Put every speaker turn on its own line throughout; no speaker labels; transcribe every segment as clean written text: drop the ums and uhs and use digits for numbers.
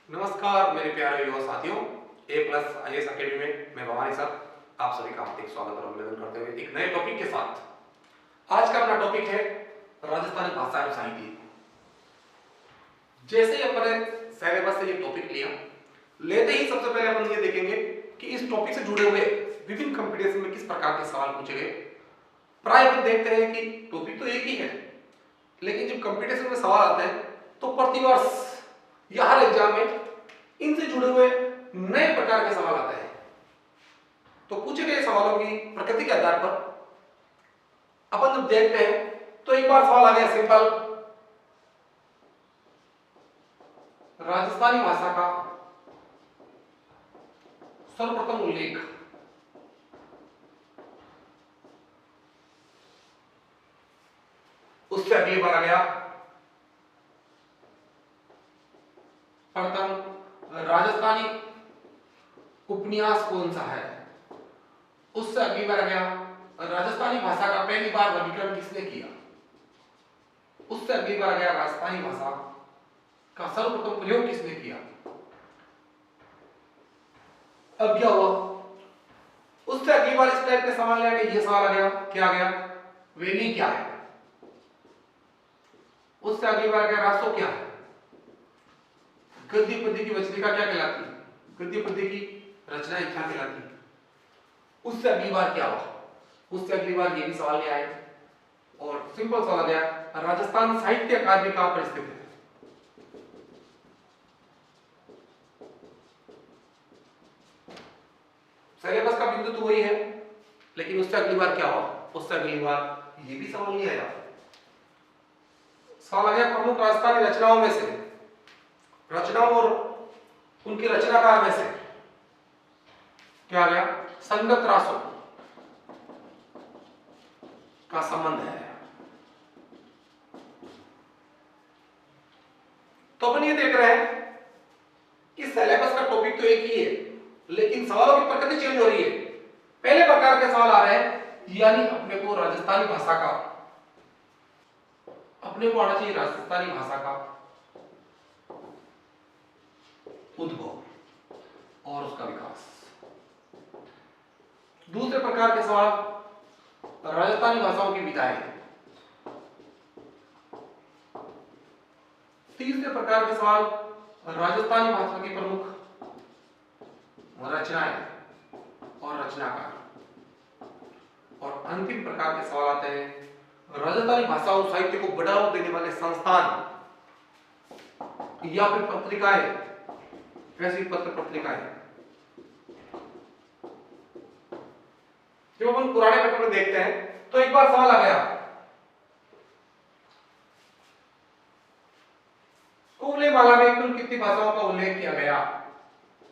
नमस्कार मेरे प्यारे युवा साथियों, ए प्लस आईएएस अकेडमी में मैं भवानी सर आप सभी का हार्दिक स्वागत और अभिनंदन करते हुए एक नए टॉपिक के साथ आज का अपना टॉपिक है राजस्थानी भाषा एवं साहित्य। जैसे ही अपने सिलेबस से ये टॉपिक लिया लेते ही सबसे पहले अपन ये देखेंगे कि इस टॉपिक से जुड़े हुए विभिन्न कंपटीशन में किस प्रकार के सवाल पूछे गए। प्राय अपन देखते हैं कि टॉपिक तो एक ही है, लेकिन जब कंपटीशन में सवाल आते हैं तो प्रतिवर्ष या हर एग्जाम में इनसे जुड़े हुए नए प्रकार के सवाल आते हैं। तो पूछे गए सवालों की प्रकृति के आधार पर अपन जब देखते हैं तो एक बार सवाल आ गया सिंपल, राजस्थानी भाषा का सर्वप्रथम उल्लेख। उससे अगली बार आ गया प्रथम राजस्थानी उपन्यास कौन सा है। उससे अगली बार आ गया राजस्थानी भाषा का पहली बार वर्गीकरण किसने किया। उससे अगली बार आ गया राजस्थानी भाषा का सर्वप्रथम प्रयोग किसने किया। अब क्या हुआ, उससे अगली बार इस टाइप के सवाल आ गए। ये सवाल आ गया, क्या आ गया, वेली क्या है। उससे अगली बार आ गया रासो क्या है। गद्य पद्य की वचनिका क्या कहलाती है, गद्य पद्य की रचनाएं क्या कहलाती है। उससे अगली बार क्या हुआ, उससे अगली बार ये भी सवाल ले आए और सिंपल सवाल आ गया राजस्थान साहित्य अकादमी कहां पर स्थित है। सिलेबस का बिंदु तो वही है, लेकिन उससे अगली बार क्या हुआ, उससे अगली बार ये भी सवाल नहीं आया। सवाल आ गया प्रमुख राजस्थानी रचनाओं में से, रचनाओं और उनके रचनाकार में से क्या आ गया, संगत रासों का संबंध है। तो अपन ये देख रहे हैं कि सिलेबस का टॉपिक तो एक ही है, लेकिन सवालों की प्रकृति चेंज हो रही है। पहले प्रकार के सवाल आ रहे हैं, यानी अपने को राजस्थानी भाषा का, अपने को आना चाहिए राजस्थानी भाषा का उद्भव और उसका विकास। दूसरे प्रकार के सवाल राजस्थानी भाषाओं की विधाएं। तीसरे प्रकार के सवाल राजस्थानी भाषा की प्रमुख रचनाएं और रचनाकार। और अंतिम प्रकार के सवाल आते हैं राजस्थानी भाषा और साहित्य को बढ़ावा देने वाले संस्थान या फिर पत्रिकाएं, वैसी पत्र पत्रिकाएं। जब अपन पुराने पेपर में देखते हैं तो एक बार सवाल आ गया कुवलय माला में कुल कितनी भाषाओं का उल्लेख किया गया।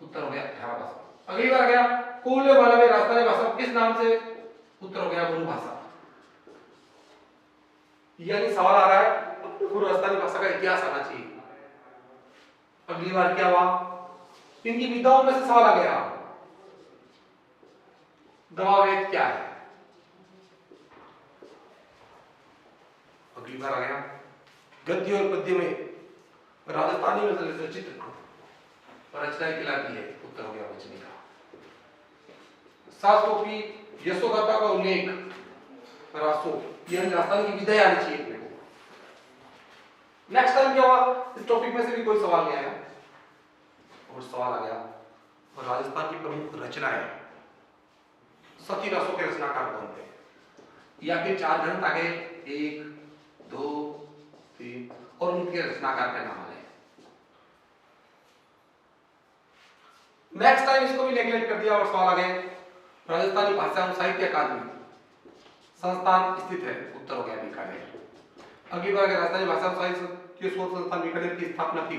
उत्तर हो गया 18 भाषा। अगली बार आ गया कुवलय माला में राजस्थानी भाषा किस नाम से, उत्तर हो गया गुरु भाषा। यानी सवाल आ रहा है गुरु राजस्थानी भाषा का इतिहास आना चाहिए। अगली बार क्या हुआ, इनकी विधाओं में से सवाल आ गया दवावेद क्या है। अगली बार आ गया गद्य और पद्य में राजस्थानी में रचित रचनाएं कहलाती है, उत्तर हो गया वचनिका। शास्त्रों की यशोगाथा का उल्लेख रासो, यह राजस्थान की विधाएं आनी चाहिए अपने को। नेक्स्ट टाइम क्या हुआ, इस टॉपिक में से भी कोई सवाल नहीं आया और सवाल आ गया राजस्थान की प्रमुख रचनाएं। सती रसों के रचनाकार कौन थे, या फिर 4 ग्रंथ आ गए, 1 2 3 और उनके रचनाकार के नाम आ गए। नेक्स्ट टाइम इसको भी नेग्लेक्ट कर दिया और सवाल आ गए राजस्थानी भाषा एवं साहित्य अकादमी संस्थान स्थित है, उत्तर हो गया बीकानेर। अगली बार राजस्थानी भाषा एवं साहित्य शोध संस्थान बीकानेर की स्थापना की।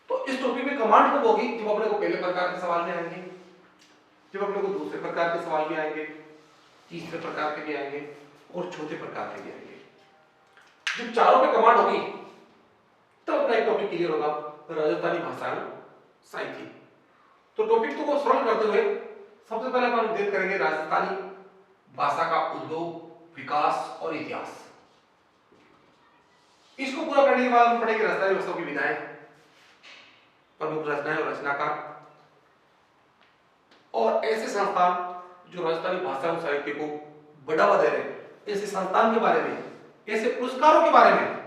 तो इस टॉपिक में कमांड कब होगी, जब अपने को पहले प्रकार के सवाल में आएंगे, जब अपने को दूसरे प्रकार के सवाल भी आएंगे, तीसरे प्रकार के भी आएंगे और चौथे प्रकार के भी आएंगे। जब चारों पे कमांड होगी तब अपना एक टॉपिक क्लियर होगा, राजस्थानी भाषा साहित्य। तो टॉपिक को सरल करते हुए सबसे पहले अपन अध्ययन करेंगे राजस्थानी भाषा का उद्भव, विकास और इतिहास। इसको पूरा करने के बाद हम पढ़ेंगे राजस्थानी भाषाओं की विधाएं, प्रमुख रचनाएं और रचनाकार, और ऐसे संस्थान जो राजस्थानी भाषा और साहित्य को बढ़ावा दे रहे हैं, ऐसे संस्थान के बारे में, ऐसे पुरस्कारों के बारे में।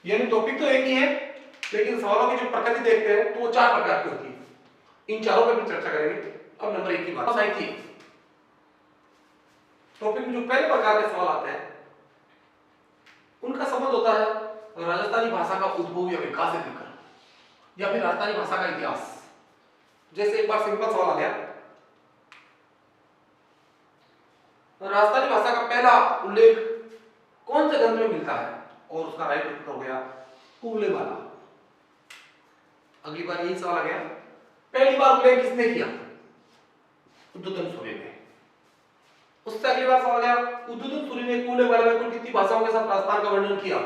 यानी टॉपिक तो एक ही है, लेकिन सवालों की जो प्रकृति देखते हैं तो वो 4 प्रकार की होती है। इन चारों पर भी चर्चा करेंगे। अब नंबर 1 की बात, साहित्य टॉपिक में जो पहले प्रकार के सवाल आते हैं उनका संबंध होता है राजस्थानी भाषा का उद्भव या विकास से लेकर, या फिर राजस्थानी भाषा का इतिहास। जैसे एक बार सिंपल सवाल आ गया, राजस्थानी भाषा का पहला उल्लेख कौन से ग्रंथ में मिलता है, और उसका राइट उत्तर हो गया कुवलेमाला। अगली बार यही सवाल आ गया, पहली बार उल्लेख किसने किया, उद्योधन सूर्य ने। उससे अगली बार सवाल आ गया, उद्योधन सूर्य ने कुवलेमाला में कुल कितनी भाषाओं के साथ राजस्थान का वर्णन किया,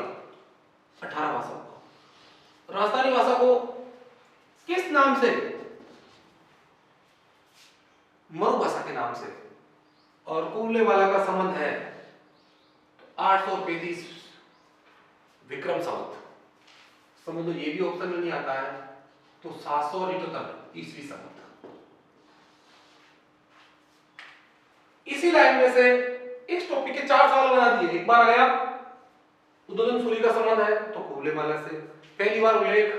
18 भाषाओं का। राजस्थानी भाषा को किस नाम से, मरु भाषा के नाम से, और कुवलेमाला का संबंध है 835 विक्रम संवत। समझ लो ये भी ऑप्शन में नहीं आता है, तो 778 ईस्वी संवत। इसी लाइन में से इस टॉपिक के 4 सवाल बना दिए। एक बार आया उद्योधन सूर्य का संबंध है तो कुवलेमाला से, पहली बार उल्लेख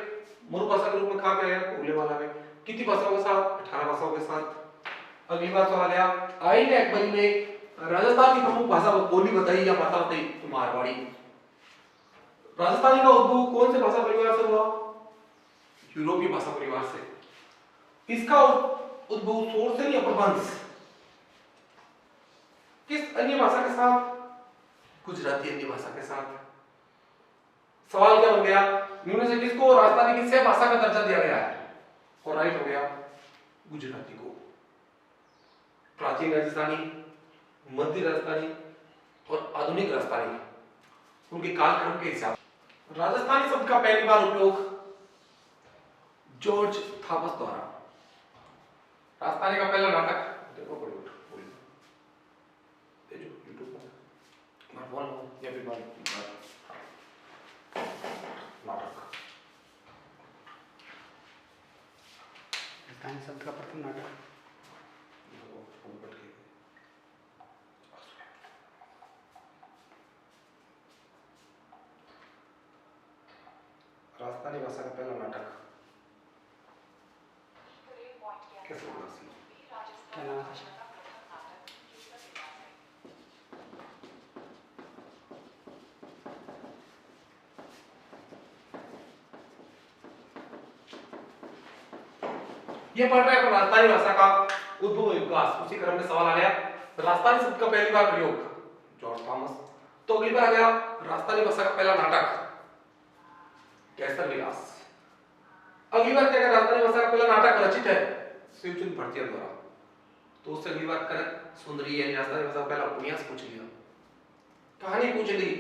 मरु भाषा के रूप में कहा गया कुवलेमाला में, कितनी भाषाओं के साथ, 18 भाषाओं के साथ। अगली बार सवाल आया, आईन अकबरी में राजस्थान की प्रमुख भाषा बोली बताई या भाषा बताई, तो मारवाड़ी। राजस्थानी का उद्भव कौन से भाषा परिवार से हुआ, यूरोपीय भाषा परिवार से। इसका उद्भव सोर्सेल या प्रबंध किस अन्य भाषा के साथ, गुजराती अन्य भाषा के साथ। सवाल क्या हो गया, निम्न से किसको राजस्थानी की 6 भाषा का दर्जा दिया गया है, और राइट हो गया गुजराती को। प्राचीन राजस्थानी, मध्य राजस्थानी और आधुनिक राजस्थानी, उनके कालक्रम के हिसाब से। राजस्थानी शब्द का पहली बार उपयोग जॉर्ज थॉमस द्वारा। राजस्थानी का पहला नाटक देखो, बड़ी यूट्यूब पर या फिर नाटक।
राजस्थानी शब्द का प्रथम नाटक
राजस्थानी भाषा का पहला नाटक कैसे होगा,
क्या नाम है?
ये पढ़ रहे हैं राजस्थानी भाषा का उद्भव और विकास। उसी क्रम में सवाल आ गया, राजस्थानी शब्द का पहली बार प्रयोग जॉर्ज थॉमस। तो अगली बार आ गया, राजस्थानी भाषा का पहला नाटक कैसर विलास। अगली बार क्या है, राजस्थानी भाषा का पहला नाटक रचित है शिवचंद्र भरतिया द्वारा। तो उससे अगली बार कनक सुंदरी यानी राजस्थानी भाषा का पहला उपन्यास पूछ लिया, कहानी पूछ ली।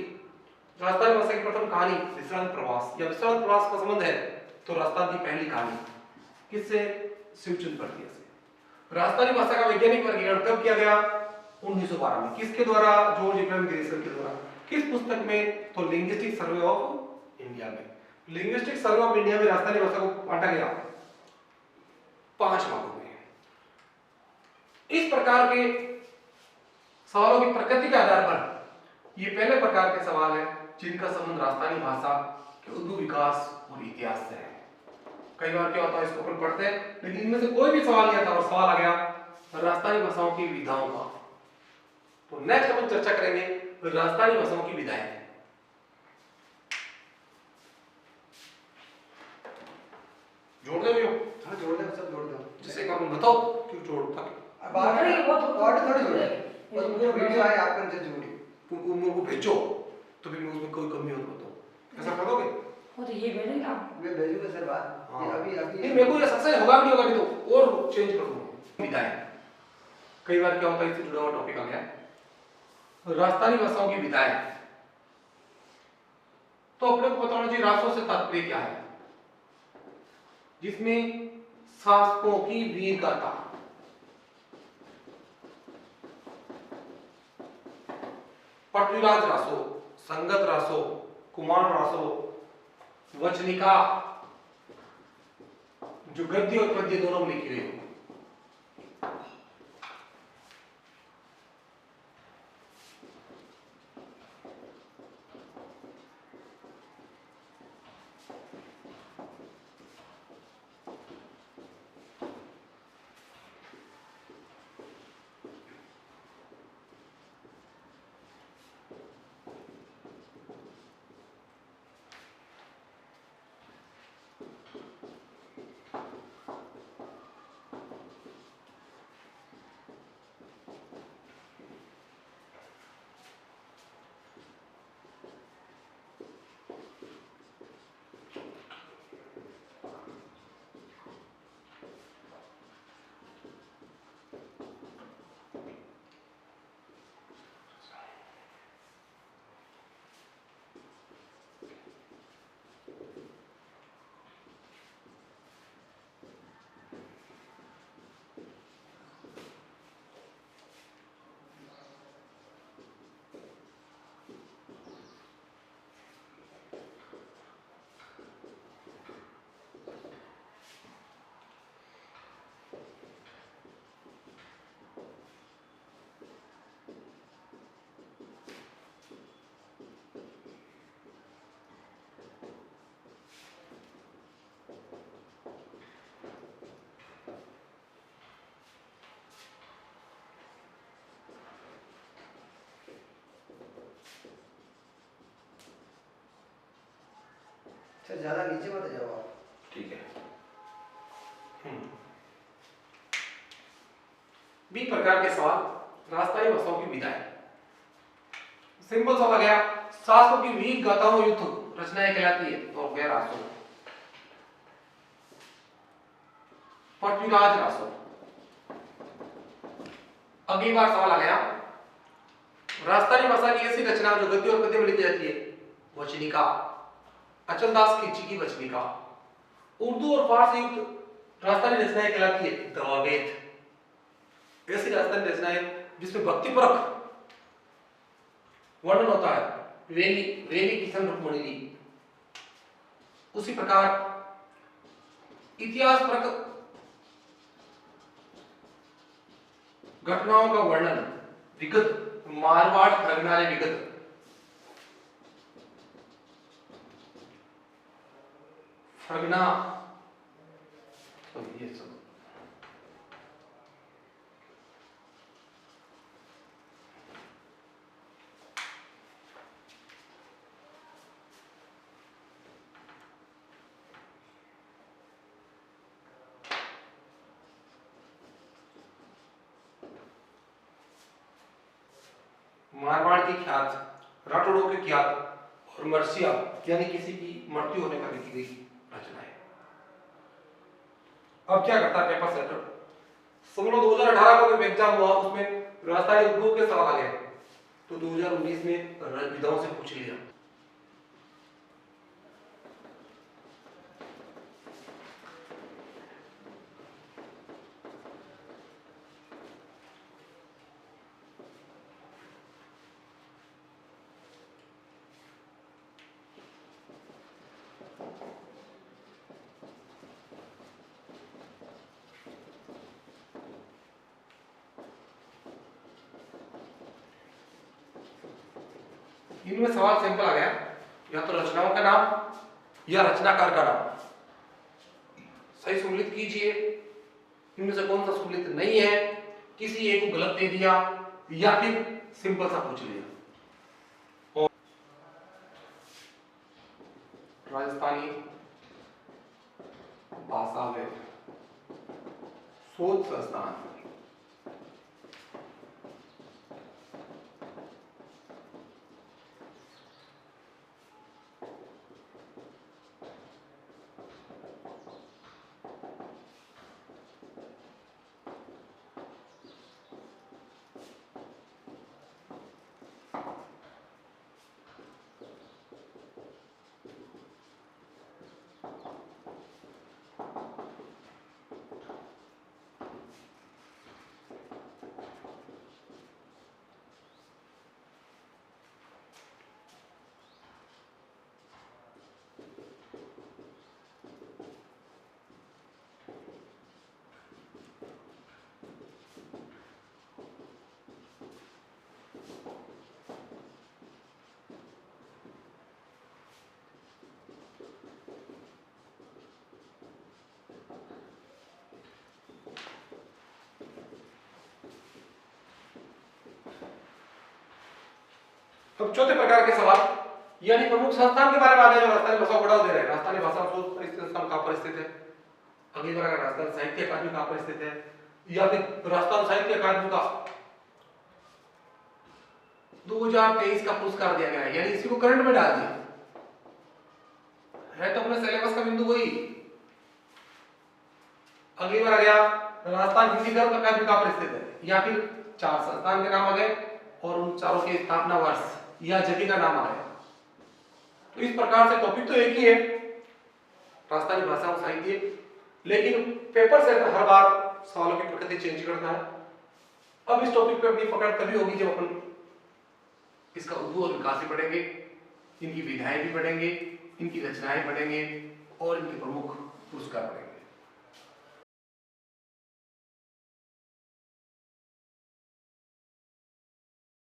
राजस्थानी भाषा की प्रथम कहानी विश्रांत प्रवास, या विश्रांत प्रवास का संबंध है तो राजस्थान की पहली कहानी किससे, शिवचंद्र भरतिया से। राजस्थानी भाषा का वैज्ञानिक वर्गीकरण कब किया गया, 1912 में। किसके द्वारा, जॉर्ज इब्राहिम ग्रेसन के द्वारा। किस पुस्तक में, तो लिंग्विस्टिक सर्वे ऑफ इंडिया में। लिंग्विस्टिक सर्वे ऑफ इंडिया में राजस्थानी भाषा को बांटा गया 5 भागों में। इस प्रकार के सवालों की प्रकृति के आधार पर ये पहले प्रकार के सवाल हैं जिनका संबंध राजस्थानी भाषा के उद्भव, विकास और इतिहास से है। कई बार क्या होता है, इसको अपन पढ़ते हैं लेकिन इनमें से कोई भी सवाल नहीं आता, और सवाल आ गया राजस्थानी भाषाओं की विधाओं का। तो नेक्स्ट अपन चर्चा करेंगे राजस्थानी भाषाओं की विधाएं। जोड़ दो,
हाँ जोड़ दो, सब जोड़ दो।
जिसे कब बताओ क्यों जोड़ता
थोड़ी जोड़े, बस मुझे वीडियो आए आपका से जोड़ी,
मेरे को भेजो तो फिर मैं उसमें कोई कमी हो तो बताओ। ऐसा करोगे?
वो तो ये भेजेंगे आप,
मैं भेजूंगा सर बात।
हाँ।
अभी
नहीं, मेरे को ये सक्सेस होगा भी नहीं होगा भी तो और चेंज कर दूंगा विधाएं। कई बार क्या होता है, इससे जुड़ा हुआ टॉपिक आ गया राजस्थानी भाषाओं की विधाएं। तो अपने को बताना चाहिए राष्ट्रों से तात्पर्य क्या है, जिसमें शासकों की वीर गाथा, पृथ्वीराज रासो संगत रासो, कुमार रासो, वचनिका, जो गद्य और पद्य दोनों में लिखी हुई हो।
सर ज्यादा नीचे मत जाओ आप।
ठीक है। बी प्रकार के सवाल, राजस्थानी भाषाओं की विधाएं। सिंपल सवाल आ गया, शास्त्रों की वीर गाथाओं युद्ध रचनाएं कहलाती है, तो हो गया रासो। पृथ्वीराज रासो। अगली बार सवाल आ गया, राजस्थानी भाषा की ऐसी रचना जो गद्य और पद्य में लिखी जाती है, वचनिका। अचलदास खिलची की वचनिका। उर्दू और फारसी युक्त राजस्थानी रचनाएं कहलाती है, दवावेद। ऐसी राजस्थानी रचनाएं जिसमें भक्तिपरक वर्णन होता है, वेली वेली किशन रुक्मणी। उसी प्रकार इतिहास परक घटनाओं का वर्णन, विगत, मारवाड़ भगनारे विगत। फरगना, तो ये सब मारवाड़ की ख्यात, राठौड़ों की ख्यात और मर्सिया यानी किसी की मृत्यु होने पर लिखी गई रचना है। अब क्या करता है पेपर सेटर, समझ लो 2018 को जब एग्जाम हुआ उसमें राजस्थानी उद्योग के सवाल आ गए, तो 2019 में विधाओं से पूछ लिया। इनमें सवाल सिंपल आ गया, या तो रचनाओं का नाम या रचनाकार का नाम सही सुमेलित कीजिए। इनमें से कौन सा सुमेलित नहीं है, किसी एक को गलत दे दिया या फिर सिंपल सा पूछ लिया। और राजस्थानी भाषा में शोध संस्थान, अब चौथे प्रकार के सवाल यानी प्रमुख संस्थान के बारे में आ गए जो राजस्थानी भाषा को बढ़ावा दे रहे हैं। राजस्थानी भाषा शोध संस्थान कहाँ पर स्थित है? अगली बार अगर राजस्थान साहित्य अकादमी कहाँ पर स्थित है, या फिर राजस्थान साहित्य अकादमी का 2023 का पुरस्कार दिया गया है, यानी इसी को करंट में डाल दिया है तो अपने सिलेबस का बिंदु वही। अगली बार आ गया राजस्थान हिंदी गर्भ अकादमी कहाँ पर स्थित है, या फिर 4 संस्थान के नाम आ गए और उन चारों के स्थापना वर्ष या जगह का नाम आ गया। तो इस प्रकार से टॉपिक तो एक ही है राजस्थानी भाषा और साहित्य, लेकिन पेपर से हर बार सवालों की प्रकृति चेंज करना है। अब इस टॉपिक पे अपनी पकड़ तभी होगी जब अपन इसका उद्भव और विकास भी पढ़ेंगे, इनकी विधाएं भी पढ़ेंगे, इनकी रचनाएं पढ़ेंगे और इनके प्रमुख पुरस्कार पढ़ेंगे।